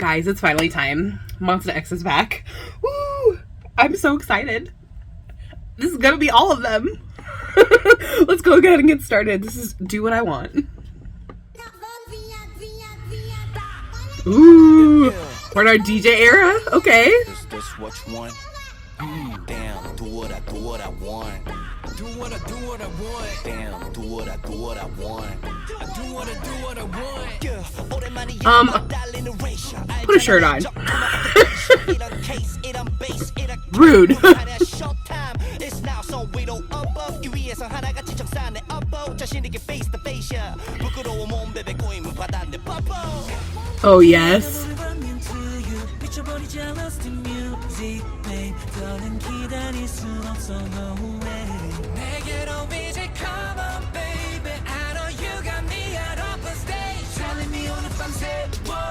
Guys, it's finally time. MONSTA X is back. Woo! I'm so excited. This is gonna be all of them. Let's go ahead and get started. This is Do What I Want. Ooh, we're in our DJ era. Okay. Is this what you want? Damn, do what I want. Do what I want. Damn, do what I want. I do what I want. Put a shirt on. Rude. Oh yes.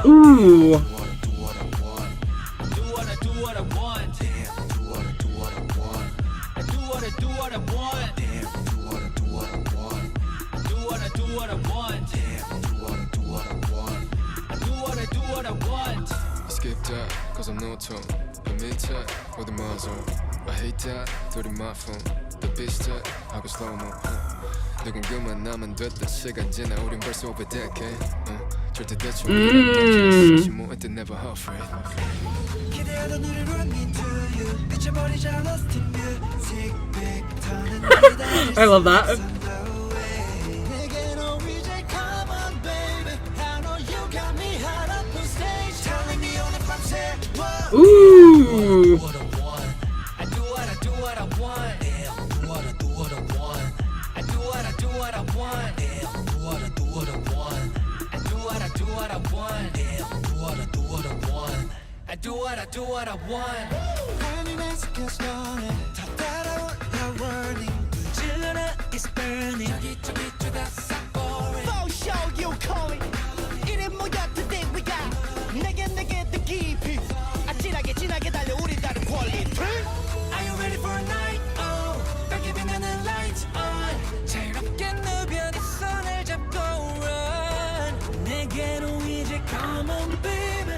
Ooh. Skip that, cause I'm no tone. I'm in tight with the muzzle. I hate that, dirty my phone. The bitch that, 하고 slow mo. 누군가만 나만 됐다. 시간 지나 우린 벌써 over decade. 절대 대충 Mm. 뭐 at never afraid. I love that. Ooh.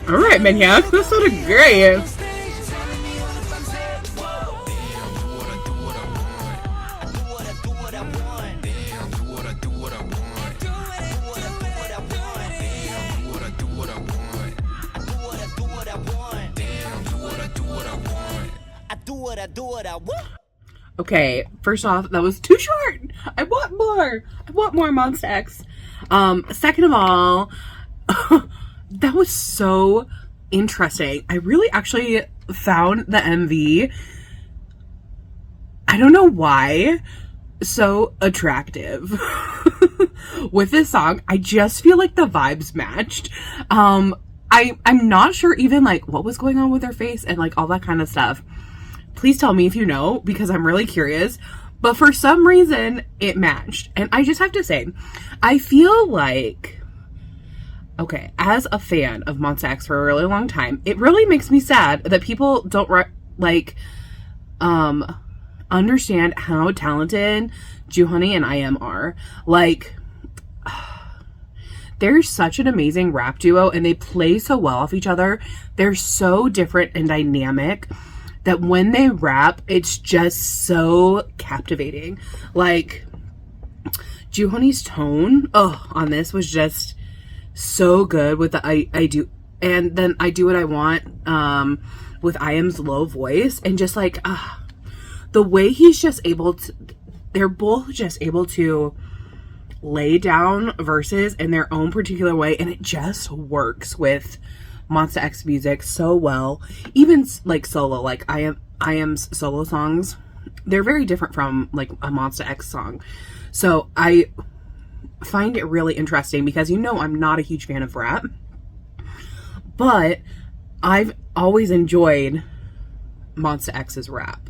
All right, Maniac, that sounded great. Okay, first off, that was too short. I want more. I want more MONSTA X. Second of all, that was so interesting. I really actually found the MV, I don't know why, so attractive. With this song, I just feel like the vibes matched. I'm not sure even like what was going on with her face and like all that kind of stuff. Please tell me if you know, because I'm really curious. But for some reason, it matched. And I just have to say, I feel like, okay, as a fan of MONSTA X for a really long time, it really makes me sad that people don't understand how talented Juhoney and IM are. Like, they're such an amazing rap duo and they play so well off each other. They're so different and dynamic that when they rap, it's just so captivating. Like, Juhoney's tone on this was just so good with the I do, and then I Do What I Want with IM's low voice, and just like the way he's just able to, they're both just able to lay down verses in their own particular way, and it just works with MONSTA X music so well. Even like solo, like IM's solo songs, they're very different from like a MONSTA X song. So I find it really interesting because, you know, I'm not a huge fan of rap, but I've always enjoyed MONSTA X's rap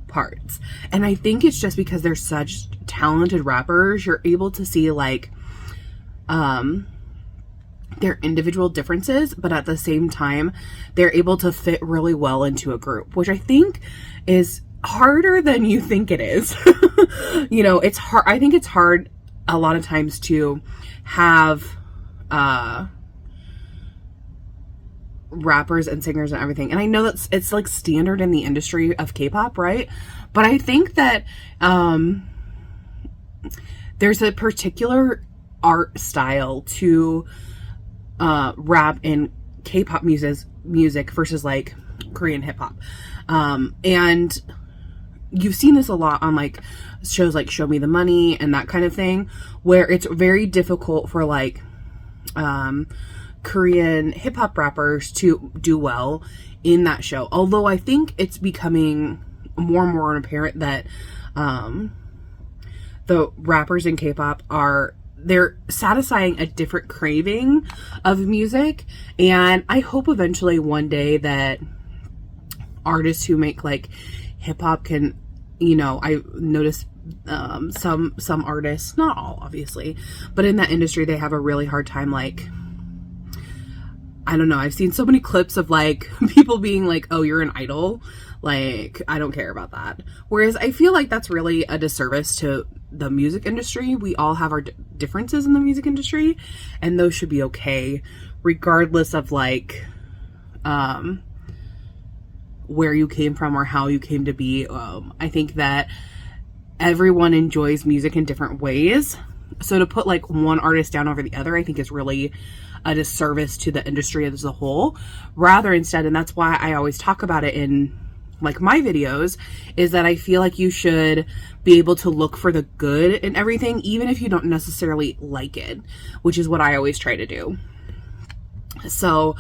parts. And I think it's just because they're such talented rappers, you're able to see like their individual differences, but at the same time, they're able to fit really well into a group, which I think is harder than you think it is. You know, it's hard. I think it's hard a lot of times to have rappers and singers and everything. And I know it's like standard in the industry of K-pop, right? But I think that there's a particular art style to rap in K-pop music versus like Korean hip hop. And you've seen this a lot on like shows like Show Me the Money and that kind of thing, where it's very difficult for like Korean hip hop rappers to do well in that show. Although I think it's becoming more and more apparent that the rappers in K-pop they're satisfying a different craving of music. And I hope eventually one day that artists who make like hip hop can, you know, I noticed some artists, not all obviously, but in that industry they have a really hard time, like, I don't know, I've seen so many clips of like people being like, oh, you're an idol, like, I don't care about that. Whereas I feel like that's really a disservice to the music industry. We all have our differences in the music industry, and those should be okay regardless of like where you came from or how you came to be. I think that everyone enjoys music in different ways. So to put like one artist down over the other, I think is really a disservice to the industry as a whole. Rather instead, and that's why I always talk about it in like my videos, is that I feel like you should be able to look for the good in everything, even if you don't necessarily like it, which is what I always try to do. So,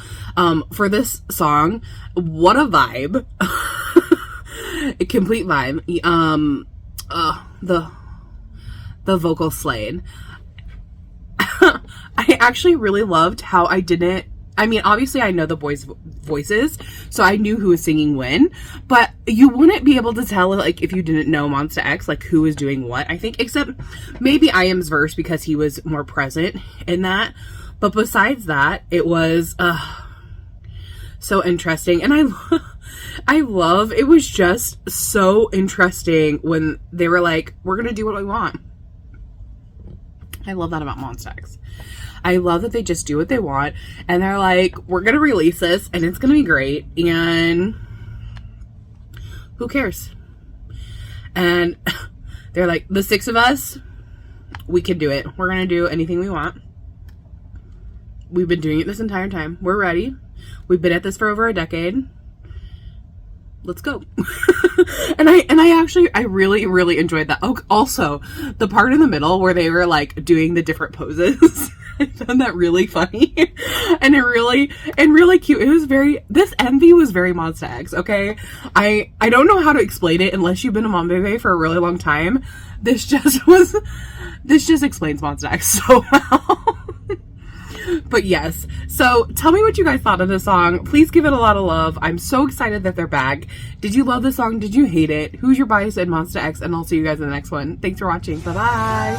for this song, what a vibe. A complete vibe. The vocal slayed. I actually really loved how I mean, obviously I know the boys' voices, so I knew who was singing when, but you wouldn't be able to tell, like, if you didn't know MONSTA X, like, who was doing what, I think, except maybe IM's verse because he was more present in that. But besides that, it was so interesting. And I love, it was just so interesting when they were like, we're going to do what we want. I love that about MONSTA X. I love that they just do what they want. And they're like, we're going to release this and it's going to be great. And who cares? And they're like, the six of us, we can do it. We're going to do anything we want. We've been doing it this entire time. We're ready. We've been at this for over a decade. Let's go. and I really, really enjoyed that. Oh, also, the part in the middle where they were like doing the different poses. I found that really funny and really cute. It was this envy was very MONSTA X, okay? I don't know how to explain it unless you've been a Monbebe for a really long time. This just explains MONSTA X so well. But yes, so tell me what you guys thought of this song. Please give it a lot of love. I'm so excited that they're back. Did you love this song? Did you hate it? Who's your bias in MONSTA X? And I'll see you guys in the next one. Thanks for watching. Bye-bye.